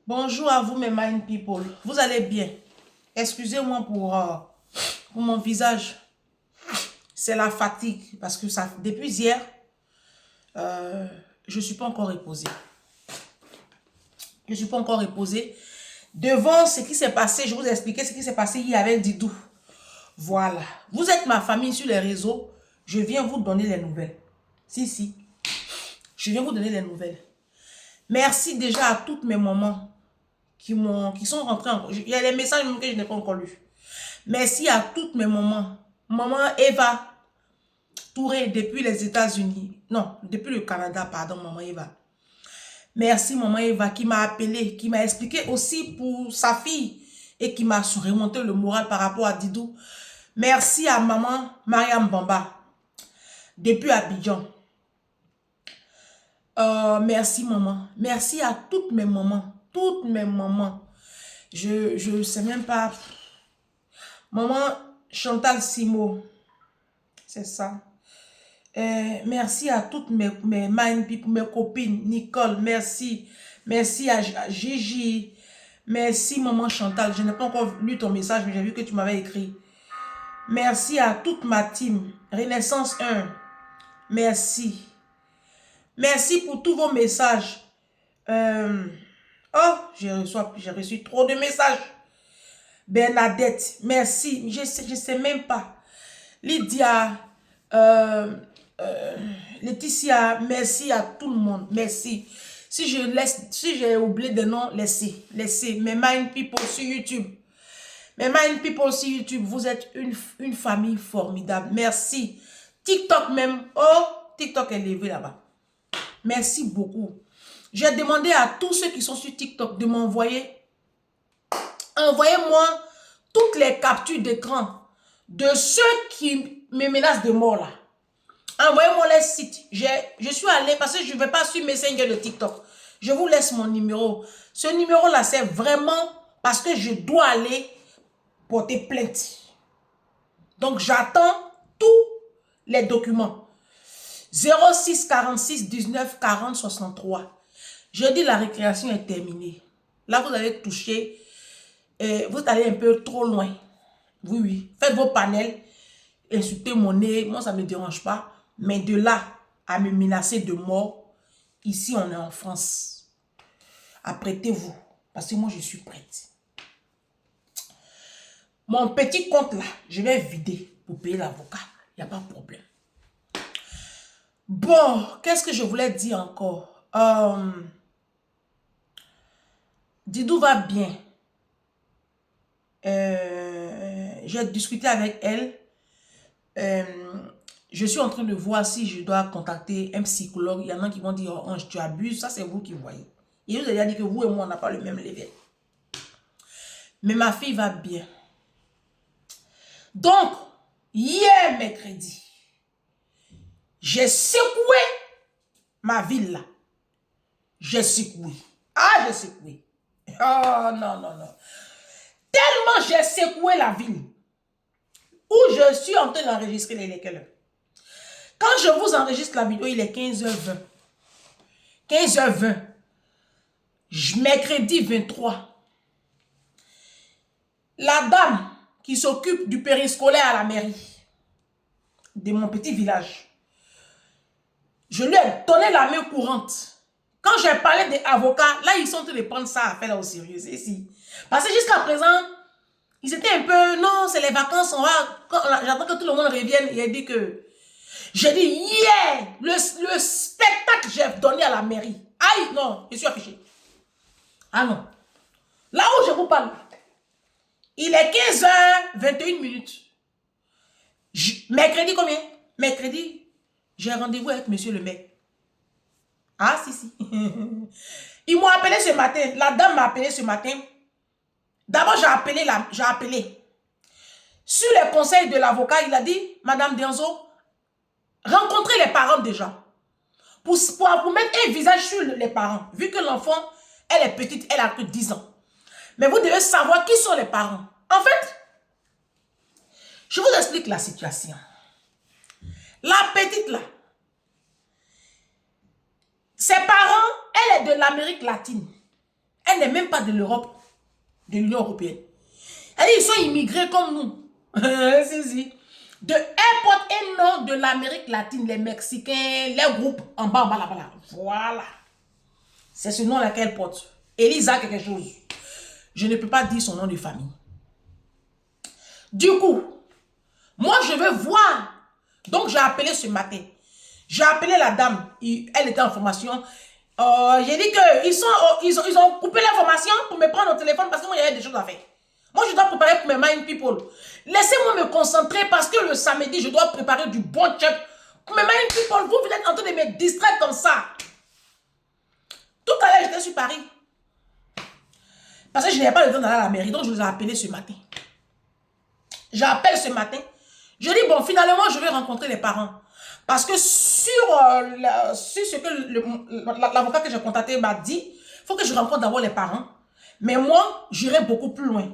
Bonjour à vous, mes mind people. Vous allez bien? Excusez-moi pour mon visage. C'est la fatigue parce que ça, depuis hier, euh, je ne suis pas encore reposée. Je ne suis pas encore reposée. Devant ce qui s'est passé, je vous ai expliqué ce qui s'est passé hier avec Didou. Voilà. Vous êtes ma famille sur les réseaux. Je viens vous donner les nouvelles. Si, si. Je viens vous donner les nouvelles. Merci déjà à toutes mes mamans qui sont rentrées encore. Il y a des messages que je n'ai pas encore lus. Merci à toutes mes mamans. Maman Eva Touré depuis les États-Unis. Non, depuis le Canada, pardon, maman Eva. Merci, maman Eva, qui m'a appelé, qui m'a expliqué aussi pour sa fille et qui m'a remonté le moral par rapport à Didou. Merci à maman Mariam Bamba depuis Abidjan. Merci, maman. Merci à toutes mes mamans. Toutes mes mamans. Je ne sais même pas. Maman Chantal Simo. C'est ça. Merci à toutes mes mind people, mes copines. Nicole, merci. Merci à Gigi. Merci, maman Chantal. Je n'ai pas encore lu ton message, mais j'ai vu que tu m'avais écrit. Merci à toute ma team. Renaissance 1. Merci. Merci pour tous vos messages. Oh, j'ai reçu trop de messages. Bernadette, merci. Je sais même pas. Lydia, Laetitia, merci à tout le monde. Merci. Si j'ai oublié des noms, laissez. Mes mind people sur YouTube. Mes mind people sur YouTube, vous êtes une famille formidable. Merci. TikTok même. Oh, TikTok est levé là-bas. Merci beaucoup. J'ai demandé à tous ceux qui sont sur TikTok de m'envoyer. Envoyez-moi toutes les captures d'écran de ceux qui me menacent de mort là. Envoyez-moi les sites. Je suis allée parce que je ne vais pas sur Messenger de TikTok. Je vous laisse mon numéro. Ce numéro-là, c'est vraiment parce que je dois aller porter plainte. Donc, j'attends tous les documents. 06 46 19 40 63. Je dis la récréation est terminée. Là, vous allez toucher. Vous allez un peu trop loin. Oui, oui. Faites vos panels. Insultez mon nez. Moi, ça ne me dérange pas. Mais de là à me menacer de mort, ici, on est en France. Apprêtez-vous. Parce que moi, je suis prête. Mon petit compte là, je vais vider pour payer l'avocat. Il n'y a pas de problème. Bon, qu'est-ce que je voulais dire encore? Didou va bien. J'ai discuté avec elle. Je suis en train de voir si je dois contacter un psychologue. Il y en a qui vont dire, oh, tu abuses. Ça, c'est vous qui voyez. Et je vous ai dit que vous et moi, on n'a pas le même level. Mais ma fille va bien. Donc, hier, mercredi, j'ai secoué ma ville là. J'ai secoué. Ah, j'ai secoué. Oh, non, non, non. Tellement j'ai secoué la ville où je suis en train d'enregistrer les lecteurs. Quand je vous enregistre la vidéo, il est 15h20. 15h20. Mercredi 23. La dame qui s'occupe du périscolaire à la mairie de mon petit village, je lui ai donné la main courante. Quand j'ai parlé des avocats, là, ils sont en train de prendre ça à faire au sérieux. Ici. Parce que jusqu'à présent, ils étaient un peu, non, c'est les vacances, on va, j'attends que tout le monde revienne. Il a dit que, j'ai dit, hier, le spectacle que j'ai donné à la mairie. Aïe, non, je suis affiché. Ah non. Là où je vous parle, il est 15h21. Mercredi combien? Mercredi, j'ai rendez-vous avec monsieur le maire. Ah, si, si. Ils m'ont appelé ce matin. La dame m'a appelé ce matin. D'abord, j'ai appelé. Sur les conseils de l'avocat, il a dit, Madame Dianzo, rencontrez les parents déjà. Pour mettre un visage sur les parents. Vu que l'enfant, elle est petite, elle a que 10 ans. Mais vous devez savoir qui sont les parents. En fait, je vous explique la situation. La petite là, ses parents, elle est de l'Amérique latine. Elle n'est même pas de l'Europe, de l'Union européenne. Ils sont immigrés comme nous. Si. De n'importe quel nom de l'Amérique latine, les Mexicains, les groupes en bas, là. Voilà. C'est ce nom-là qu'elle porte. Elisa quelque chose. Je ne peux pas dire son nom de famille. Du coup, moi je veux voir. Donc j'ai appelé ce matin. J'ai appelé la dame. Elle était en formation. J'ai dit qu'ils ont coupé l'information pour me prendre au téléphone parce que moi, il y avait des choses à faire. Moi, je dois préparer pour mes mind people. Laissez-moi me concentrer parce que le samedi, je dois préparer du bon check pour mes mind people. Vous êtes en train de me distraire comme ça. Tout à l'heure, j'étais sur Paris. Parce que je n'avais pas le temps d'aller à la mairie. Donc, je les ai appelés ce matin. J'appelle ce matin. Je dis, bon, finalement, je vais rencontrer les parents. Parce que sur ce que l'avocat que j'ai contacté m'a dit, il faut que je rencontre d'abord les parents. Mais moi, j'irai beaucoup plus loin.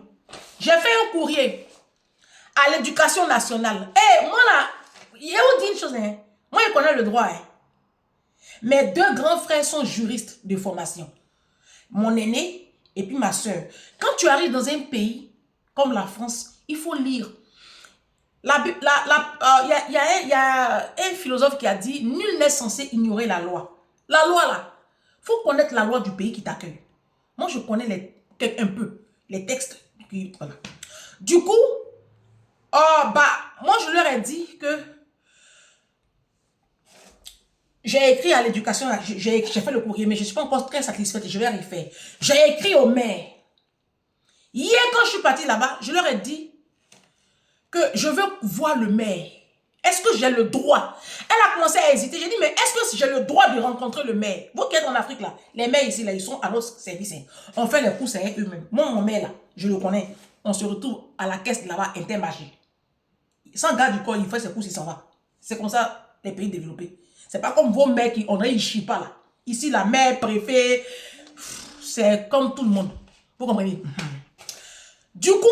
J'ai fait un courrier à l'éducation nationale. Moi là, il y a où dit une chose, hein? Moi, je connais le droit. Hein? Mes deux grands frères sont juristes de formation. Mon aîné et puis ma soeur. Quand tu arrives dans un pays comme la France, il faut lire. Il y a un philosophe qui a dit, nul n'est censé ignorer la loi. La loi là, il faut connaître la loi du pays qui t'accueille. Moi, je connais un peu les textes. Voilà. Du coup, moi, je leur ai dit que j'ai écrit à l'éducation, j'ai fait le courrier, mais je ne suis pas encore très satisfaite et je vais y faire. J'ai écrit au maire. Hier, quand je suis partie là-bas, je leur ai dit que je veux voir le maire. Est-ce que j'ai le droit? Elle a commencé à hésiter. J'ai dit, mais est-ce que j'ai le droit de rencontrer le maire? Vous qui êtes en Afrique, là, les maires ici, là, ils sont à notre service. Hein. On fait les courses avec eux-mêmes. Moi, mon maire, là, je le connais. On se retrouve à la caisse là-bas, Intermarché. Sans garde du corps, il fait ses courses, il s'en va. C'est comme ça, les pays développés. C'est pas comme vos maires qui, on ne chie pas, là. Ici, la mère, préfet, c'est comme tout le monde. Vous comprenez? Du coup,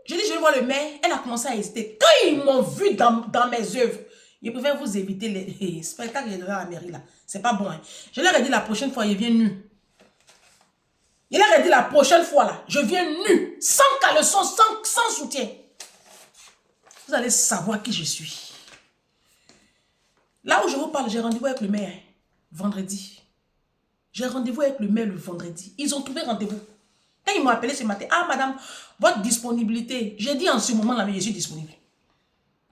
j'ai dit, je vais voir le maire. Elle a commencé à hésiter. Quand ils m'ont vu dans mes œuvres, ils préfèrent vous éviter les spectacles que j'ai donné à la mairie là. C'est pas bon. Hein. Je leur ai dit la prochaine fois, ils viennent nus. Je leur ai dit la prochaine fois là, je viens nu, sans caleçon, sans soutien. Vous allez savoir qui je suis. Là où je vous parle, j'ai rendez-vous avec le maire vendredi. J'ai rendez-vous avec le maire le vendredi. Ils ont trouvé rendez-vous. Quand ils m'ont appelé ce matin, ah madame, votre disponibilité. J'ai dit en ce moment là, mais je suis disponible.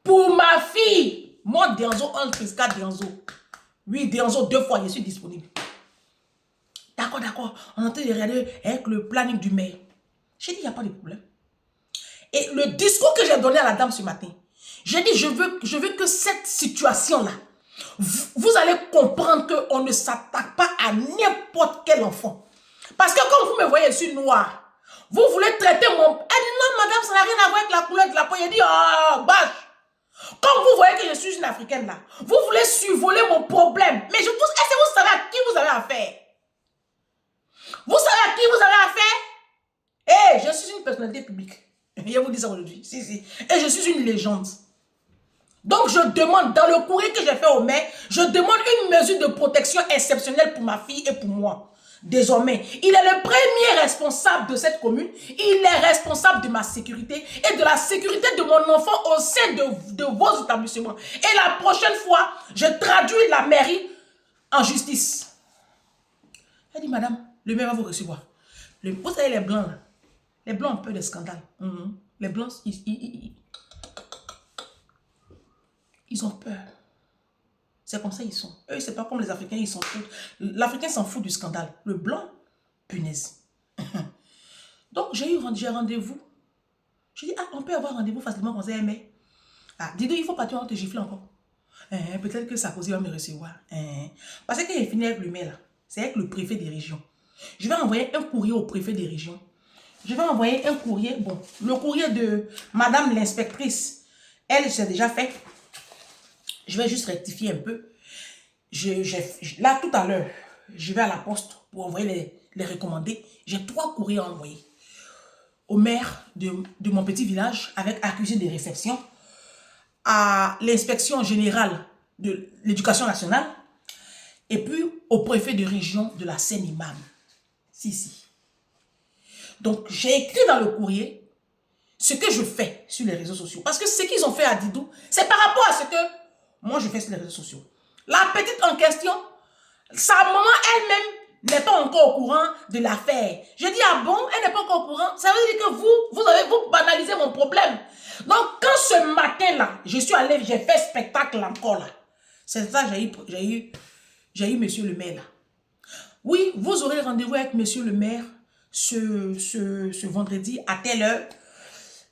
Pour ma fille, moi Dianzo 1 plus 4 Dianzo. Oui, Dianzo 2 fois, je suis disponible. D'accord. On est en train de regarder avec le planning du maire. J'ai dit, il n'y a pas de problème. Et le discours que j'ai donné à la dame ce matin, j'ai dit, je veux que cette situation-là, vous allez comprendre qu'on ne s'attaque pas à n'importe quel enfant. Parce que comme vous me voyez, je suis noire. Vous voulez traiter mon... Elle dit non, madame, ça n'a rien à voir avec la couleur de la peau. Elle dit, oh, bâche. Comme vous voyez que je suis une africaine là, vous voulez survoler mon problème. Mais est-ce que vous savez à qui vous avez affaire? Vous savez à qui vous avez affaire? Je suis une personnalité publique. Je vous dis ça aujourd'hui. Si. Et je suis une légende. Donc je demande, dans le courrier que j'ai fait au maire, je demande une mesure de protection exceptionnelle pour ma fille et pour moi. Désormais, il est le premier responsable de cette commune. Il est responsable de ma sécurité et de la sécurité de mon enfant au sein de vos établissements. Et la prochaine fois, je traduis la mairie en justice. Elle dit, madame, le maire va vous recevoir. Vous savez, les blancs, là, les blancs ont peur des scandales. Les blancs, ils ont peur. C'est comme ça ils sont. Eux, c'est pas comme les Africains, ils s'en foutent. L'Africain s'en fout du scandale. Le blanc, punaise. Donc, j'ai rendez-vous. Je dis, on peut avoir rendez-vous facilement quand c'est un mec. Dis-donc, il faut partir, on te gifler encore. Peut-être que Sarkozy va me recevoir. Parce que j'ai fini avec le maire là. C'est avec le préfet des régions. Je vais envoyer un courrier au préfet des régions. Je vais envoyer un courrier. Bon, le courrier de madame l'inspectrice, elle, c'est déjà fait. Je vais juste rectifier un peu. Là, tout à l'heure, je vais à la poste pour envoyer les recommandés. J'ai 3 courriers à envoyer. Au maire de mon petit village, avec accusé de réception, à l'inspection générale de l'éducation nationale, et puis au préfet de région de la Seine-Imam. Si. Donc, j'ai écrit dans le courrier ce que je fais sur les réseaux sociaux. Parce que ce qu'ils ont fait à Didou, c'est par rapport à ce que moi je fais sur les réseaux sociaux. La petite en question, sa maman elle-même n'est pas encore au courant de l'affaire. Je dis, ah bon, elle n'est pas encore au courant. Ça veut dire que vous banalisez mon problème. Donc, quand ce matin-là, je suis allée, j'ai fait spectacle encore là. C'est ça, j'ai eu monsieur le maire là. Oui, vous aurez rendez-vous avec monsieur le maire ce vendredi à telle heure.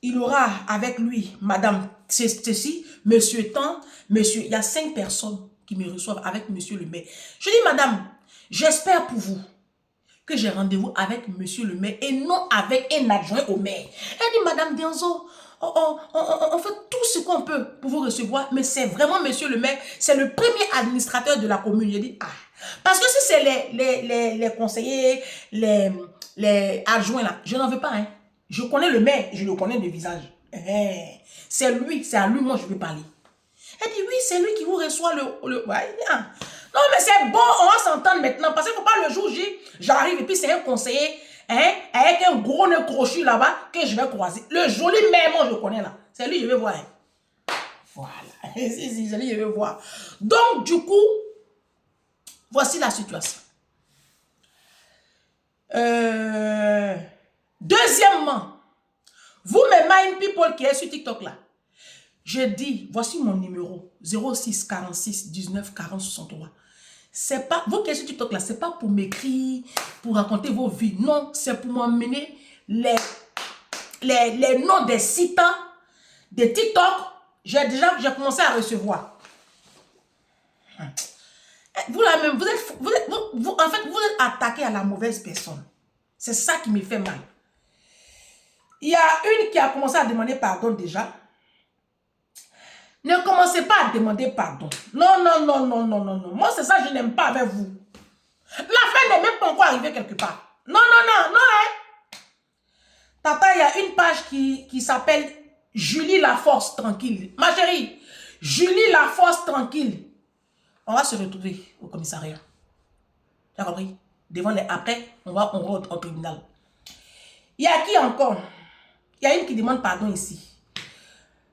Il aura avec lui madame ceci, monsieur tant, monsieur. Il y a 5 personnes qui me reçoivent avec monsieur le maire. Je dis, madame, j'espère pour vous que j'ai rendez-vous avec monsieur le maire et non avec un adjoint au maire. Elle dit, madame Dianzo, on fait tout ce qu'on peut pour vous recevoir, mais c'est vraiment monsieur le maire, c'est le premier administrateur de la commune. Je dis, ah, parce que si c'est les conseillers, les adjoints là, je n'en veux pas, hein. Je connais le maire, je le connais de visage. C'est lui, c'est à lui, moi je veux parler. Elle dit, oui, c'est lui qui vous reçoit le... Ouais, non, mais c'est bon, on va s'entendre maintenant, parce qu'il ne faut pas le jour J, j'arrive et puis c'est un conseiller, hein, avec un gros nez crochu là-bas, que je vais croiser. Le joli maire, moi je le connais là. C'est lui, je vais voir. Hein. Voilà, c'est lui, je vais voir. Donc, du coup, voici la situation. Deuxièmement, vous, mes mind people qui est sur TikTok là, je dis, voici mon numéro 06 46 19 40 63. C'est pas, vous qui êtes sur TikTok là, c'est pas pour m'écrire, pour raconter vos vies. Non, c'est pour m'emmener les noms des sites, des TikTok. J'ai commencé à recevoir. Vous là même, en fait, vous êtes attaqué à la mauvaise personne. C'est ça qui me fait mal. Il y a une qui a commencé à demander pardon déjà. Ne commencez pas à demander pardon. Non, non, non, non, non, non, non. Moi, c'est ça, je n'aime pas avec vous. L'affaire n'est même pas encore arrivée quelque part. Non, non, non, non, hein. Tata, il y a une page qui s'appelle Julie La Force Tranquille. Ma chérie, Julie La Force Tranquille. On va se retrouver au commissariat. Tu as compris? Après, on va au tribunal. Il y a qui encore? Il y a une qui demande pardon ici.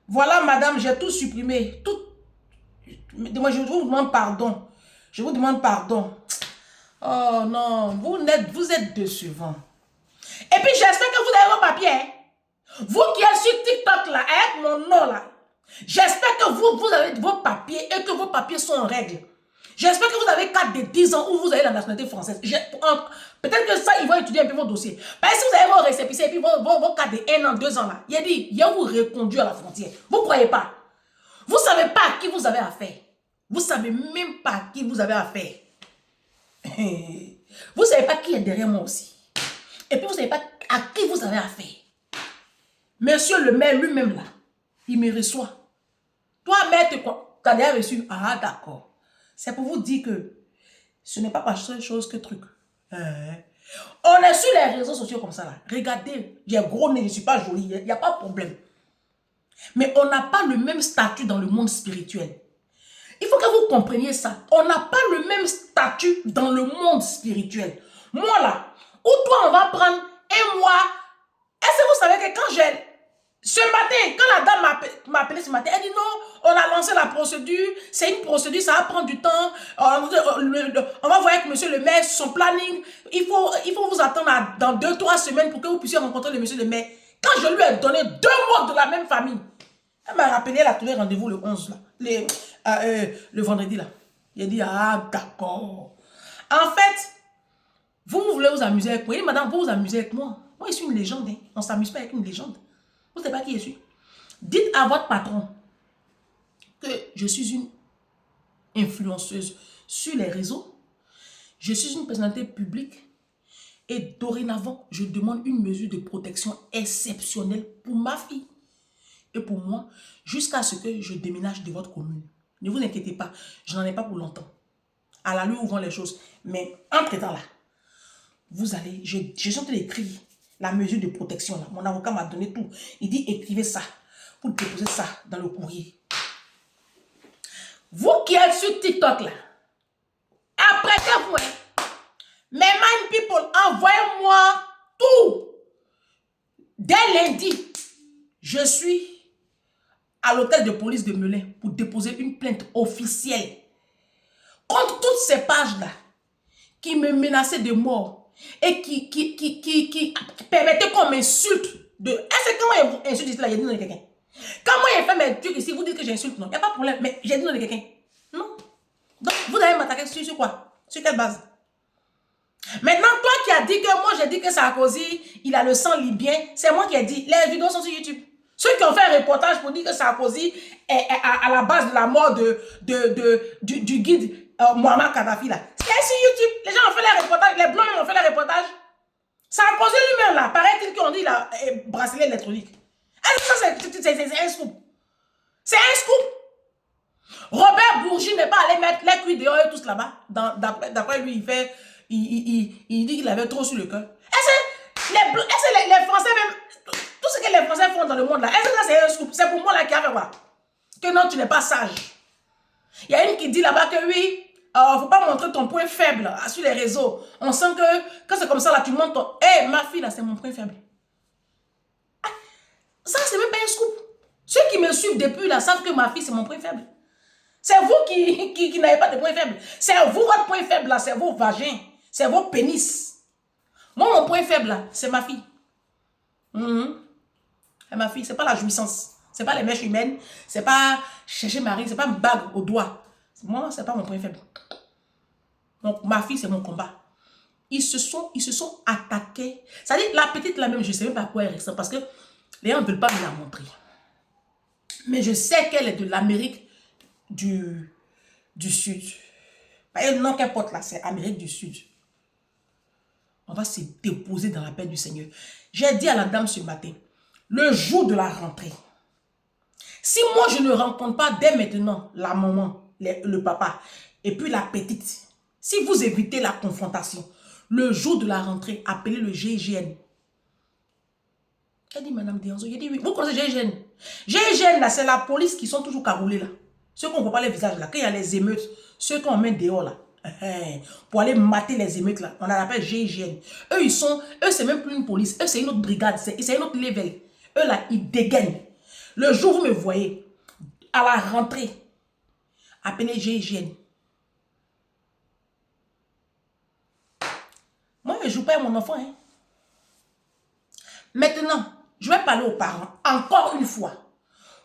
Voilà, madame, j'ai tout supprimé. Tout. Moi, je vous demande pardon. Je vous demande pardon. Oh non, vous êtes décevant. Et puis, j'espère que vous avez vos papiers. Hein? Vous qui êtes sur TikTok là, avec mon nom là. J'espère que vous avez vos papiers et que vos papiers sont en règle. J'espère que vous avez 4 de 10 ans où vous avez la nationalité française. Peut-être que ça, ils vont étudier un peu vos dossiers. Parce que si vous avez vos récépissés et puis vos 4 de 1 an, 2 ans là, il a dit, il va vous reconduire à la frontière. Vous ne croyez pas? Vous ne savez pas à qui vous avez affaire. Vous ne savez même pas à qui vous avez affaire. Vous ne savez pas qui est derrière moi aussi. Et puis vous ne savez pas à qui vous avez affaire. Monsieur le maire lui-même là, il me reçoit. Toi, maître, tu as déjà reçu? Ah, d'accord. C'est pour vous dire que ce n'est pas par seule chose que truc. On est sur les réseaux sociaux comme ça là. Regardez, j'ai gros nez, je ne suis pas jolie, il n'y a pas de problème. Mais on n'a pas le même statut dans le monde spirituel. Il faut que vous compreniez ça. On n'a pas le même statut dans le monde spirituel. Moi là, ou toi on va prendre un mois. Est-ce que vous savez que quand j'ai... Ce matin, quand la dame m'a appelé ce matin, elle dit non, on a lancé la procédure, c'est une procédure, ça va prendre du temps, on va voir avec monsieur le maire son planning, il faut vous attendre dans 2-3 semaines pour que vous puissiez rencontrer le monsieur le maire. Quand je lui ai donné 2 mois de la même famille, elle m'a rappelé, elle a trouvé rendez-vous le 11, là, le vendredi là. Il a dit, ah d'accord. En fait, vous voulez vous amuser avec moi. Il dit, madame, vous vous amusez avec moi. Moi, je suis une légende, hein. On ne s'amuse pas avec une légende. Vous ne savez pas qui je suis. Dites à votre patron que je suis une influenceuse sur les réseaux. Je suis une personnalité publique. Et dorénavant, je demande une mesure de protection exceptionnelle pour ma fille. Et pour moi, jusqu'à ce que je déménage de votre commune. Ne vous inquiétez pas, je n'en ai pas pour longtemps. À la lui où vont les choses. Mais entre-temps là, vous allez, je suis en train d'écrire la mesure de protection là. Mon avocat m'a donné tout. Il dit écrivez ça pour déposer ça dans le courrier. Vous qui êtes sur TikTok là, apprêtez-vous. Mes mind people, envoyez-moi tout. Dès lundi, je suis à l'hôtel de police de Melun pour déposer une plainte officielle contre toutes ces pages-là qui me menaçaient de mort et qui permettaient qu'on m'insulte. Est-ce que quand moi insulte ici, là, il y a dit non de quelqu'un? Quand moi, il fait mes trucs ici, vous dites que j'insulte, non, il n'y a pas de problème, mais j'ai dit non de quelqu'un. Non. Donc, vous allez m'attaquer sur quoi? Sur quelle base? Maintenant, toi qui as dit que moi, j'ai dit que Sarkozy, il a le sang libyen, c'est moi qui ai dit. Les vidéos sont sur YouTube. Ceux qui ont fait un reportage pour dire que Sarkozy est à la base de la mort du guide Mohamed Kadhafi, là. C'est sur YouTube. Les gens ont fait les reportages, les blancs même ont fait les reportages. Sarkozy lui-même, là, paraît-il qu'on dit, là, bracelet électronique. Est-ce que ça, c'est un scoop? C'est un scoop. Robert Bourgi n'est pas allé mettre les cuits dehors et tous là-bas. D'après lui, il dit qu'il avait trop sur le cœur. Est-ce que les Français même, tout ce que les Français font dans le monde là, est-ce que ça c'est un scoop? C'est pour moi là qui a fait quoi? Que non, tu n'es pas sage. Il y a une qui dit là-bas que oui, faut pas montrer ton point faible là, sur les réseaux. On sent que quand c'est comme ça là, tu montres ton... Hé, ma fille là, c'est mon point faible. Ah, ça, c'est même pas un scoop. Ceux qui me suivent depuis là savent que ma fille, c'est mon point faible. C'est vous qui n'avez pas de point faible. C'est vous, votre point faible là, c'est vos vagins. C'est vos pénis. Moi, mon point faible là, c'est ma fille. C'est ma fille, c'est pas la jouissance. C'est pas les mèches humaines. C'est pas chercher mari, c'est pas une bague au doigt. Moi, c'est pas mon point faible. Donc, ma fille, c'est mon combat. Ils se sont attaqués. C'est-à-dire, la petite là même, je ne sais même pas à quoi elle ressemble parce que les gens ne veulent pas me la montrer. Mais je sais qu'elle est de l'Amérique du Sud. Non, qu'importe là, c'est Amérique du Sud. On va se déposer dans la paix du Seigneur. J'ai dit à la dame ce matin, le jour de la rentrée, si moi je ne rencontre pas dès maintenant la maman, le papa, et puis la petite, si vous évitez la confrontation, le jour de la rentrée, appelez le GIGN. Elle dit, madame Dionzo, j'ai dit oui. Vous connaissez GIGN? GIGN, là, c'est la police qui sont toujours cagoulés là. Ceux qu'on ne voit pas les visages là, quand il y a les émeutes, ceux qu'on met dehors là, pour aller mater les émeutes là, on l'appelle GIGN. Eux, c'est même plus une police, eux, c'est une autre brigade, c'est un autre level. Eux là, ils dégainent. Le jour où vous me voyez, à la rentrée, appelez GIGN. Moi, je ne joue pas à mon enfant. Hein. Maintenant, je vais parler aux parents, encore une fois.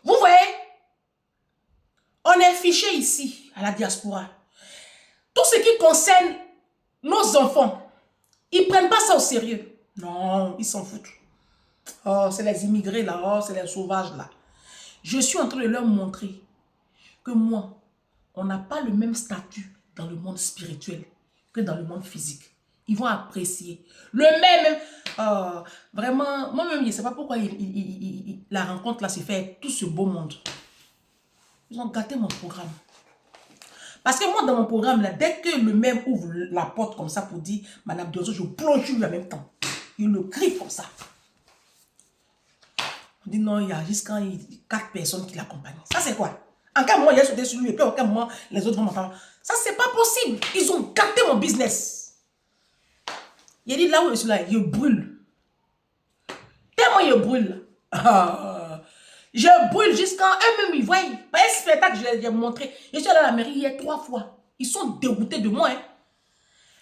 Vous voyez, on est fiché ici, à la diaspora. Tout ce qui concerne nos enfants, ils ne prennent pas ça au sérieux. Non, ils s'en foutent. Oh, c'est les immigrés là, oh, c'est les sauvages là. Je suis en train de leur montrer que moi, on n'a pas le même statut dans le monde spirituel que dans le monde physique. Ils vont apprécier. Le même, vraiment, moi-même, je ne sais pas pourquoi la rencontre là s'est faite avec tout ce beau monde. Ils ont gâté mon programme. Parce que moi, dans mon programme, là, dès que le même ouvre la porte comme ça pour dire, Madame Dionzo, je plonge lui en même temps. Il le crie comme ça. On dit non, il y a jusqu'à 4 personnes qui l'accompagnent. Ça, c'est quoi? En quel moment, il a sauté sur lui et puis en quel moment, les autres vont m'entendre. Ça, c'est pas possible. Ils ont gâté mon business. Il a dit là où je suis là, il brûle. Tellement il brûle. Je brûle jusqu'à eux-mêmes, ils voient. Pas un spectacle, je leur ai montré. Je suis allé à la mairie hier 3 fois. Ils sont dégoûtés de moi. Hein.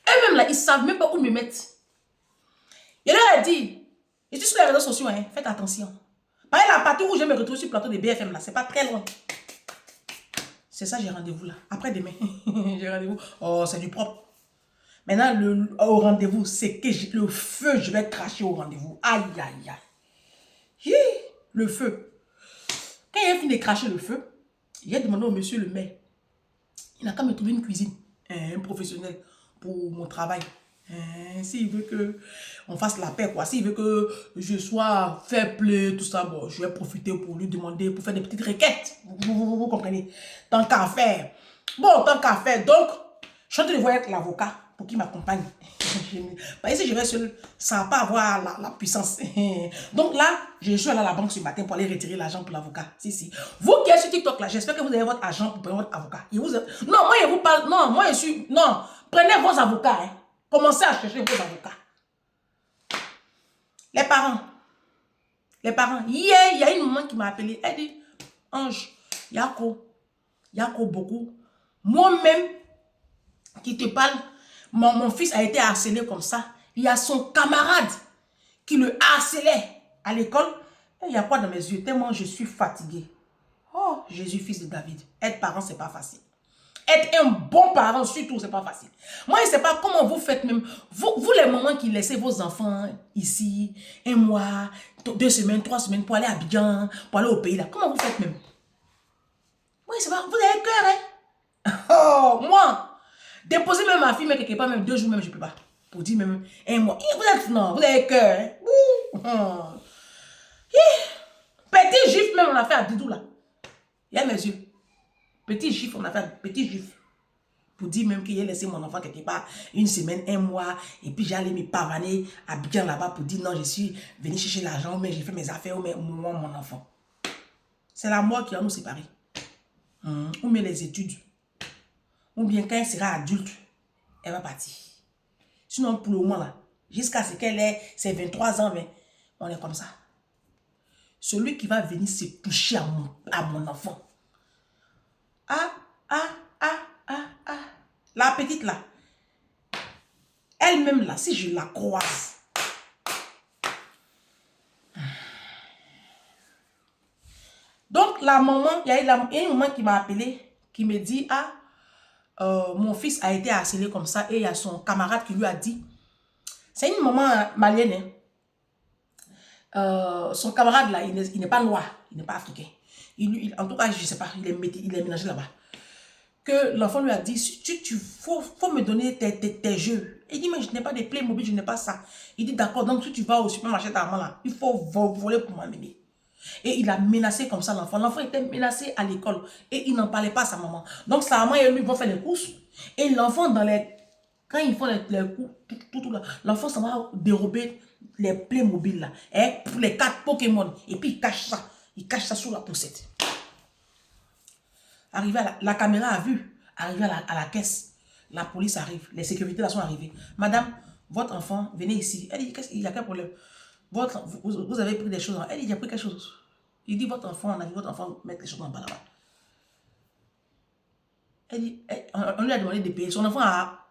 Eux-mêmes, là, ils ne savent même pas où me mettre. Je leur ai dit, je suis sur les réseaux sociaux, hein, faites attention. Par exemple, la partie où je me retrouve sur le plateau de BFM, là, c'est pas très loin. C'est ça, j'ai rendez-vous là. Après demain, j'ai rendez-vous. Oh, c'est du propre. Maintenant, au rendez-vous, c'est que le feu, je vais cracher au rendez-vous. Aïe, aïe, aïe. Le feu. Quand il a fini de cracher le feu, il a demandé au monsieur le maire. Il n'a qu'à me trouver une cuisine, un professionnel pour mon travail. S'il veut qu'on fasse la paix, quoi. S'il veut que je sois fair play, tout ça, bon, je vais profiter pour lui demander, pour faire des petites requêtes. Vous comprenez? Tant qu'à faire. Bon, tant qu'à faire. Donc, je suis en train de voir avec l'avocat pour qu'il m'accompagne. Parce que si je vais seul, ça ne va pas avoir la puissance. Donc là, je suis allé à la banque ce matin pour aller retirer l'argent pour l'avocat. Si. Vous qui êtes sur TikTok là, j'espère que vous avez votre argent pour prendre votre avocat. Non, moi je vous parle. Non, moi je suis. Non, prenez vos avocats. Hein. Commencez à chercher vos avocats. Les parents, Les parents. Hier, il y a une maman qui m'a appelé. Elle dit, Ange, Yako beaucoup. Moi-même, qui te parle, mon fils a été harcelé comme ça. Il y a son camarade qui le harcelait à l'école. Il y a quoi dans mes yeux? Tellement je suis fatiguée. Oh, Jésus, fils de David. Être parent, c'est pas facile. Être un bon parent, surtout, c'est pas facile. Moi, je ne sais pas comment vous faites même. Vous les mamans qui laissez vos enfants ici, un mois, 2 semaines, 3 semaines, pour aller à Abidjan, pour aller au pays là. Comment vous faites même? Moi, je ne sais pas. Vous avez cœur, hein? Oh, moi, déposer même ma fille, mais quelque part, même 2 jours, même, je ne peux pas. Pour dire même un mois. Non, vous avez cœur, hein? Oh. Petit gif, même, on a fait à Didou là. Il y a mes yeux. Petit gif, on a fait petit gif. Pour dire même qu'il a laissé mon enfant quelque part 1 semaine, 1 mois. Et puis j'allais me pavaner à Abidjan là-bas pour dire non, je suis venu chercher l'argent, mais j'ai fait mes affaires, mais moi, mon enfant. C'est la mort qui va nous séparer. Ou bien les études. Ou bien quand elle sera adulte, elle va partir. Sinon, pour le moment là, jusqu'à ce qu'elle ait ses 23 ans, mais on est comme ça. Celui qui va venir se toucher à mon enfant. La petite là, elle-même là, si je la croise, donc la maman, il y a une maman qui m'a appelé, qui me dit, mon fils a été harcelé comme ça, et il y a son camarade qui lui a dit, c'est une maman malienne, son camarade là, il n'est pas noir, il n'est pas africain, en tout cas, je ne sais pas, il est mélangé là-bas. Que l'enfant lui a dit, faut me donner tes jeux. Il dit, mais je n'ai pas de Playmobil, je n'ai pas ça. Il dit, d'accord, donc si tu vas au supermarché ta maman là, il faut voler pour m'amener. Et il a menacé comme ça l'enfant. L'enfant était menacé à l'école et il n'en parlait pas à sa maman. Donc sa maman et lui vont faire les courses. Et l'enfant, quand ils font les courses, l'enfant s'en va dérober les Playmobil là. Pour les 4 Pokémon. Et puis il cache ça. Il cache ça sous la poussette. Arrivé à la caméra a vu, arrivé à la caisse, la police arrive, les sécurités là sont arrivées. Madame, votre enfant, venez ici. Elle dit, il y a quel problème? Vous avez pris des choses. Elle dit, j'ai pris quelque chose. Il dit, votre enfant, on a vu votre enfant mettre les choses en bas là-bas. Elle dit, on lui a demandé de payer. Son enfant a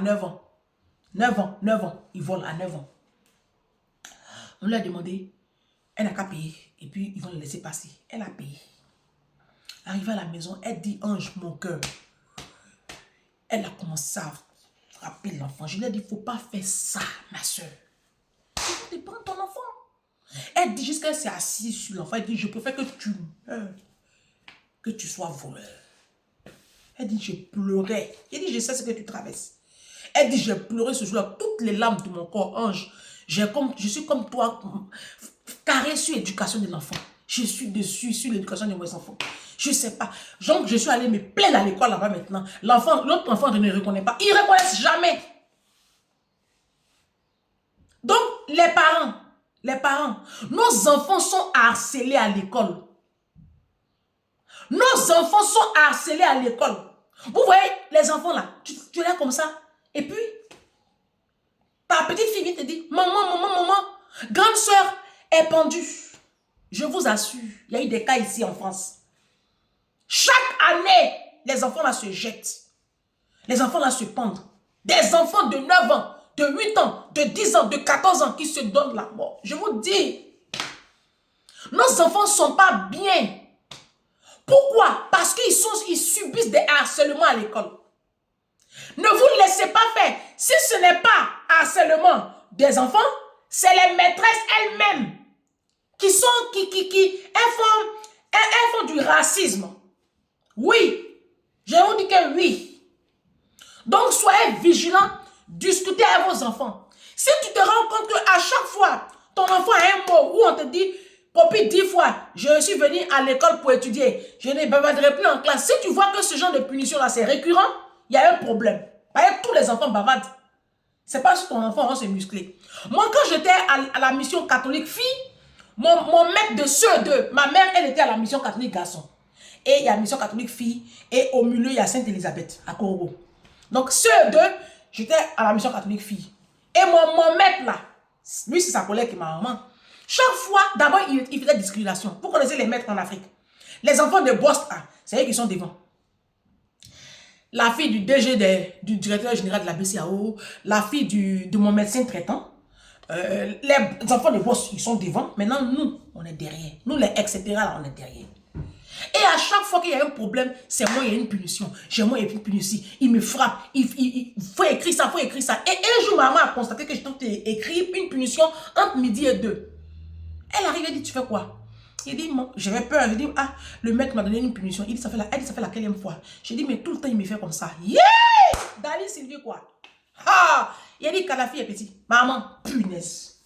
9 ans. 9 ans. Il vole à 9 ans. On lui a demandé, elle n'a qu'à payer. Et puis, ils vont le laisser passer. Elle a payé. Arrivée à la maison, elle dit, Ange, mon cœur. Elle a commencé à frapper l'enfant. Je lui ai dit, il ne faut pas faire ça, ma soeur. Tu prends ton enfant. Elle dit, jusqu'à elle s'est assise sur l'enfant, elle dit, je préfère que tu meurs, que tu sois voleur. Elle dit, je pleurais. Elle dit, je sais ce que tu traverses. Elle dit, j'ai pleuré ce jour-là, toutes les larmes de mon corps, Ange. Je suis comme toi, carré sur l'éducation de l'enfant. Je suis dessus, sur l'éducation de mes enfants. Je ne sais pas. Donc, je suis allée me plaindre à l'école là-bas maintenant. L'autre enfant ne reconnaît pas. Ils ne reconnaissent jamais. Donc, les parents, nos enfants sont harcelés à l'école. Nos enfants sont harcelés à l'école. Vous voyez, les enfants là, tu es comme ça. Et puis, ta petite fille vient te dire, maman, grande soeur est pendue. Je vous assure, il y a eu des cas ici en France. Chaque année, les enfants là se jettent. Les enfants là se pendent. Des enfants de 9 ans, de 8 ans, de 10 ans, de 14 ans qui se donnent la mort. Je vous dis, nos enfants ne sont pas bien. Pourquoi? Parce qu'ils subissent des harcèlements à l'école. Ne vous laissez pas faire. Si ce n'est pas harcèlement des enfants, c'est les maîtresses elles-mêmes qui font du racisme. Oui, je vous dis que oui. Donc, soyez vigilants, discutez avec vos enfants. Si tu te rends compte qu'à chaque fois, ton enfant a un mot où on te dit, Popi 10 fois, je suis venu à l'école pour étudier, je ne bavarderai plus en classe. Si tu vois que ce genre de punition-là, c'est récurrent, il y a un problème. Parce que tous les enfants bavardent. C'est pas si ton enfant va se muscler. Moi, quand j'étais à la mission catholique fille, mon maître de CE2, ma mère, elle était à la mission catholique garçon. Et il y a la mission catholique fille, et au milieu, il y a Sainte-Élisabeth, à Korogo. Donc, CE2, j'étais à la mission catholique fille. Et mon maître là, lui, c'est sa collègue et ma maman. Chaque fois, d'abord, il faisait discrimination. Vous connaissez les maîtres en Afrique. Les enfants de boss, c'est eux qui sont devant. La fille du DG, du directeur général de la BCAO, la fille de mon médecin traitant, les enfants de boss, ils sont devant. Maintenant, nous, on est derrière. Nous, les etc., là, on est derrière. Et à chaque fois qu'il y a un problème, c'est moi, il y a une punition. J'ai moi, il y a une punition. Il me frappe. Il faut écrire ça, il faut écrire ça. Et un jour, maman a constaté que je t'ai écrit une punition entre midi et 2. Elle arrive et dit, tu fais quoi? Il dit, j'avais peur. Je dis, ah, le mec m'a donné une punition. Il dit, ça fait la quatrième fois. Je dis, mais tout le temps, il me fait comme ça. Yeah! Dali Sylvie, quoi? Ah! Il a dit, quand la fille est petite. Maman, punaise.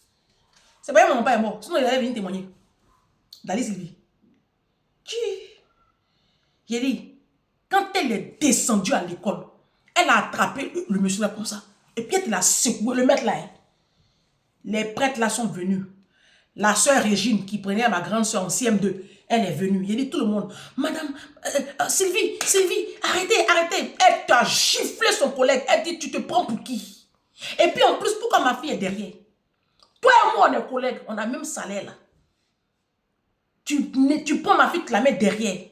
C'est pas mon père est mort. Sinon, il allait venir témoigner. Dali Sylvie. Il a dit, quand elle est descendue à l'école, elle a attrapé le monsieur là comme ça. Et puis elle a secoué, le maître là. Hein. Les prêtres là sont venus. La soeur Régine, qui prenait ma grande soeur en CM2, elle est venue. Il a dit tout le monde, Madame Sylvie, arrêtez. Elle t'a giflé son collègue. Elle dit, tu te prends pour qui? Et puis en plus, pourquoi ma fille est derrière? Toi et moi, on est collègues, on a le même salaire là. Tu prends ma fille, tu la mets derrière.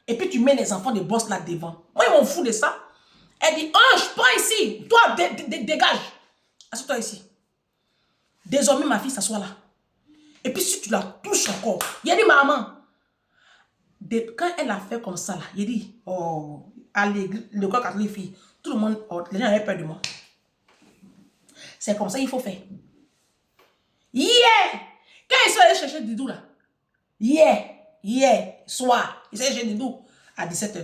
Et puis tu mets les enfants de boss là devant. Moi, ils m'en foutent de ça. Elle dit, Ange, prends ici. Toi, dégage. Assieds-toi ici. Désormais, ma fille s'assoit là. Et puis si tu la touches encore, il a dit, maman. Quand elle a fait comme ça là, il a dit, oh, à l'église, le corps catholique fille, tout le monde, oh, les gens avaient peur de moi. C'est comme ça qu'il faut faire. Yeah! Quand ils sont allés chercher Didou là, soir, ils sont allés chercher Didou à 17h.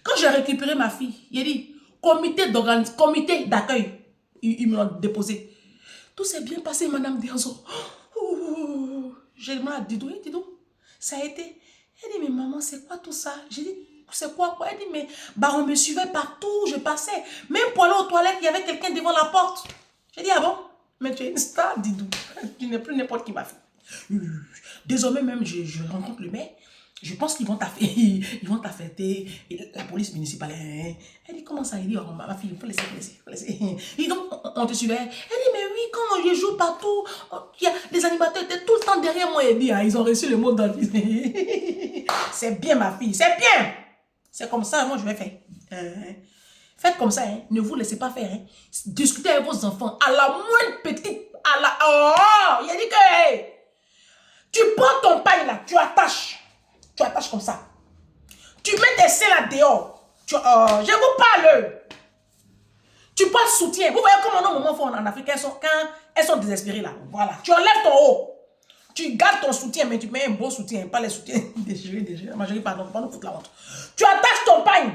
Quand j'ai récupéré ma fille, il a dit, comité d'accueil, ils me l'ont déposé. Tout s'est bien passé, madame Dianzo. J'ai demandé à Didou, ça a été. Elle dit, mais maman, c'est quoi tout ça? J'ai dit, c'est quoi? Elle dit, mais bah, on me suivait partout, je passais. Même pour aller aux toilettes, il y avait quelqu'un devant la porte. J'ai dit, ah bon? Mais tu es une star, Didou. Tu n'es plus n'importe qui, ma fille. Désormais, même, je rencontre le maire. Je pense qu'ils vont t'affecter. La police municipale. Elle dit, comment ça? Il dit, oh, ma fille, il faut laisser. Il dit, donc, on te suivait. Elle dit, mais oui, quand je joue partout, les animateurs étaient tout le temps derrière moi. Elle dit, ah, ils ont reçu le mot dans le... C'est bien, ma fille, c'est bien. C'est comme ça, moi, je vais faire. Faites comme ça, hein. Ne vous laissez pas faire. Hein. Discutez avec vos enfants. À la moindre petite... Oh, il a dit que... Hey, tu prends ton pain là, tu attaches. Tu attaches comme ça. Tu mets tes seins là dehors. Je vous parle. Tu prends le soutien. Vous voyez comment nos mamans font en Afrique, quand elles sont désespérées là. Voilà. Tu enlèves ton haut. Tu gardes ton soutien, mais tu mets un bon soutien, pas les soutiens déchirés. Ma chérie, pardon, pas nous foutre la honte. Tu attaches ton pain.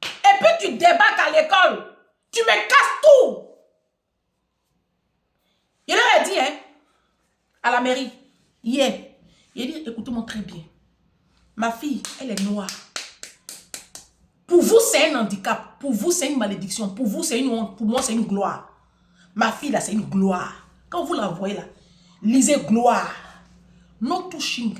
Et puis tu débarques à l'école. Tu me casses tout. Il leur a dit, hein, à la mairie, hier, il a dit, écoutez-moi très bien. Ma fille, elle est noire. Pour vous, c'est un handicap. Pour vous, c'est une malédiction. Pour vous, c'est une honte. Pour moi, c'est une gloire. Ma fille, là, c'est une gloire. Quand vous la voyez, là, lisez gloire. No touching.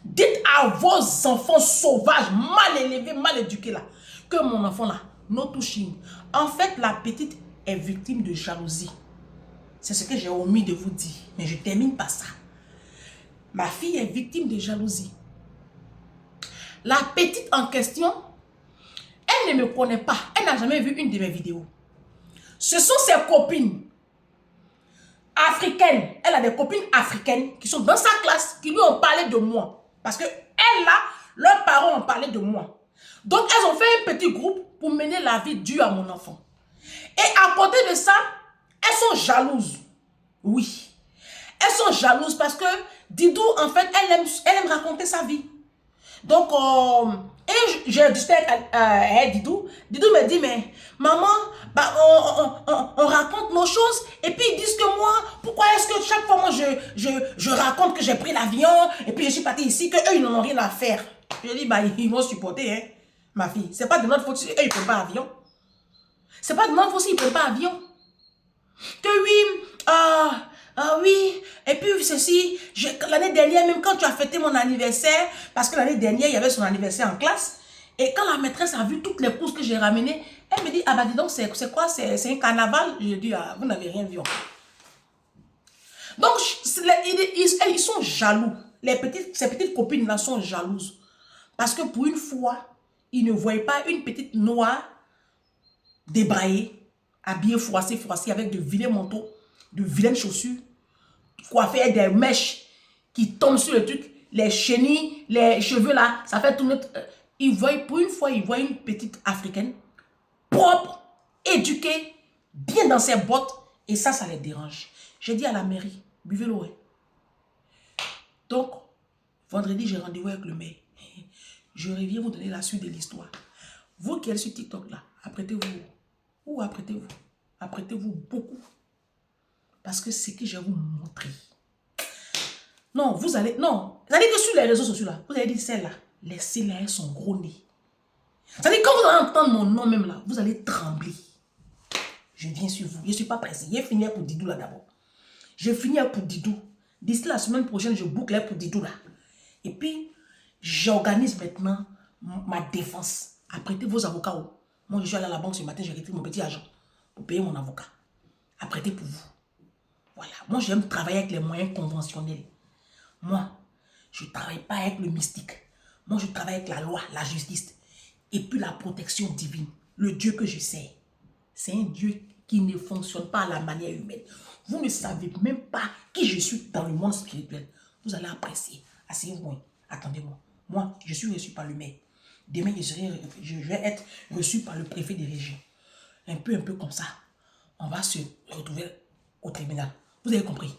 Dites à vos enfants sauvages, mal élevés, mal éduqués, là, que mon enfant, là, no touching. En fait, la petite est victime de jalousie. C'est ce que j'ai omis de vous dire. Mais je termine par ça. Ma fille est victime de jalousie. La petite en question, elle ne me connaît pas. Elle n'a jamais vu une de mes vidéos. Ce sont ses copines africaines. Elle a des copines africaines qui sont dans sa classe, qui lui ont parlé de moi. Parce que elle là, leurs parents ont parlé de moi. Donc elles ont fait un petit groupe pour mener la vie dure à mon enfant. Et à côté de ça, elles sont jalouses. Oui. Elles sont jalouses parce que Didou, en fait, elle aime raconter sa vie. Donc, j'ai discuté avec Didou. Didou me dit, mais maman, bah, on raconte nos choses. Et puis ils disent que moi, pourquoi est-ce que chaque fois, moi, je raconte que j'ai pris l'avion et puis je suis partie ici, qu'eux, ils n'en ont rien à faire. Je dis, bah, ils vont supporter, hein, ma fille. C'est pas de notre faute si eux, ils ne prennent pas l'avion. C'est pas de notre faute s'ils ne prennent pas l'avion. Que oui, oui, et puis ceci, l'année dernière, même quand tu as fêté mon anniversaire, parce que l'année dernière, il y avait son anniversaire en classe, et quand la maîtresse a vu toutes les courses que j'ai ramenées, elle me dit, ah bah dis donc, c'est quoi, c'est un carnaval? Je dis, ah, vous n'avez rien vu encore. Donc, ils sont jaloux. Ces petites copines-là sont jalouses. Parce que pour une fois, ils ne voyaient pas une petite noire débraillée, habillée froissée, avec de vilains manteaux, de vilaines chaussures, coiffée avec des mèches qui tombent sur le truc, les chenilles, les cheveux là, ça fait tout notre... Pour une fois, ils voient une petite africaine, propre, éduquée, bien dans ses bottes, et ça les dérange. J'ai dit à la mairie, buvez l'eau. Donc, vendredi, j'ai rendez-vous avec le maire. Je reviens vous donner la suite de l'histoire. Vous qui êtes sur TikTok là, apprêtez-vous. Ou apprêtez-vous. Apprêtez-vous beaucoup. Parce que c'est que je vais vous montrer. Non, vous allez que sur les réseaux sociaux là, vous allez dire celle-là, laissez-la, elles sont gros nez. C'est-à-dire quand vous allez entendre mon nom même là, vous allez trembler. Je viens sur vous, je ne suis pas pressé. Je vais finir pour Didou là d'abord. Je vais finir pour Didou. D'ici la semaine prochaine, je boucle pour Didou là. Et puis, j'organise maintenant ma défense. Apprêtez vos avocats. Moi, je suis allé à la banque ce matin, j'ai retiré mon petit argent pour payer mon avocat. Apprêtez pour vous. Voilà. Moi, j'aime travailler avec les moyens conventionnels. Moi, je ne travaille pas avec le mystique. Moi, je travaille avec la loi, la justice. Et puis la protection divine. Le Dieu que je sais, c'est un Dieu qui ne fonctionne pas à la manière humaine. Vous ne savez même pas qui je suis dans le monde spirituel. Vous allez apprécier. Asseyez-vous. Attendez-moi. Moi, je suis reçu par le maire. Demain, je vais être reçu par le préfet des régions. Un peu comme ça. On va se retrouver au tribunal. Vous avez compris?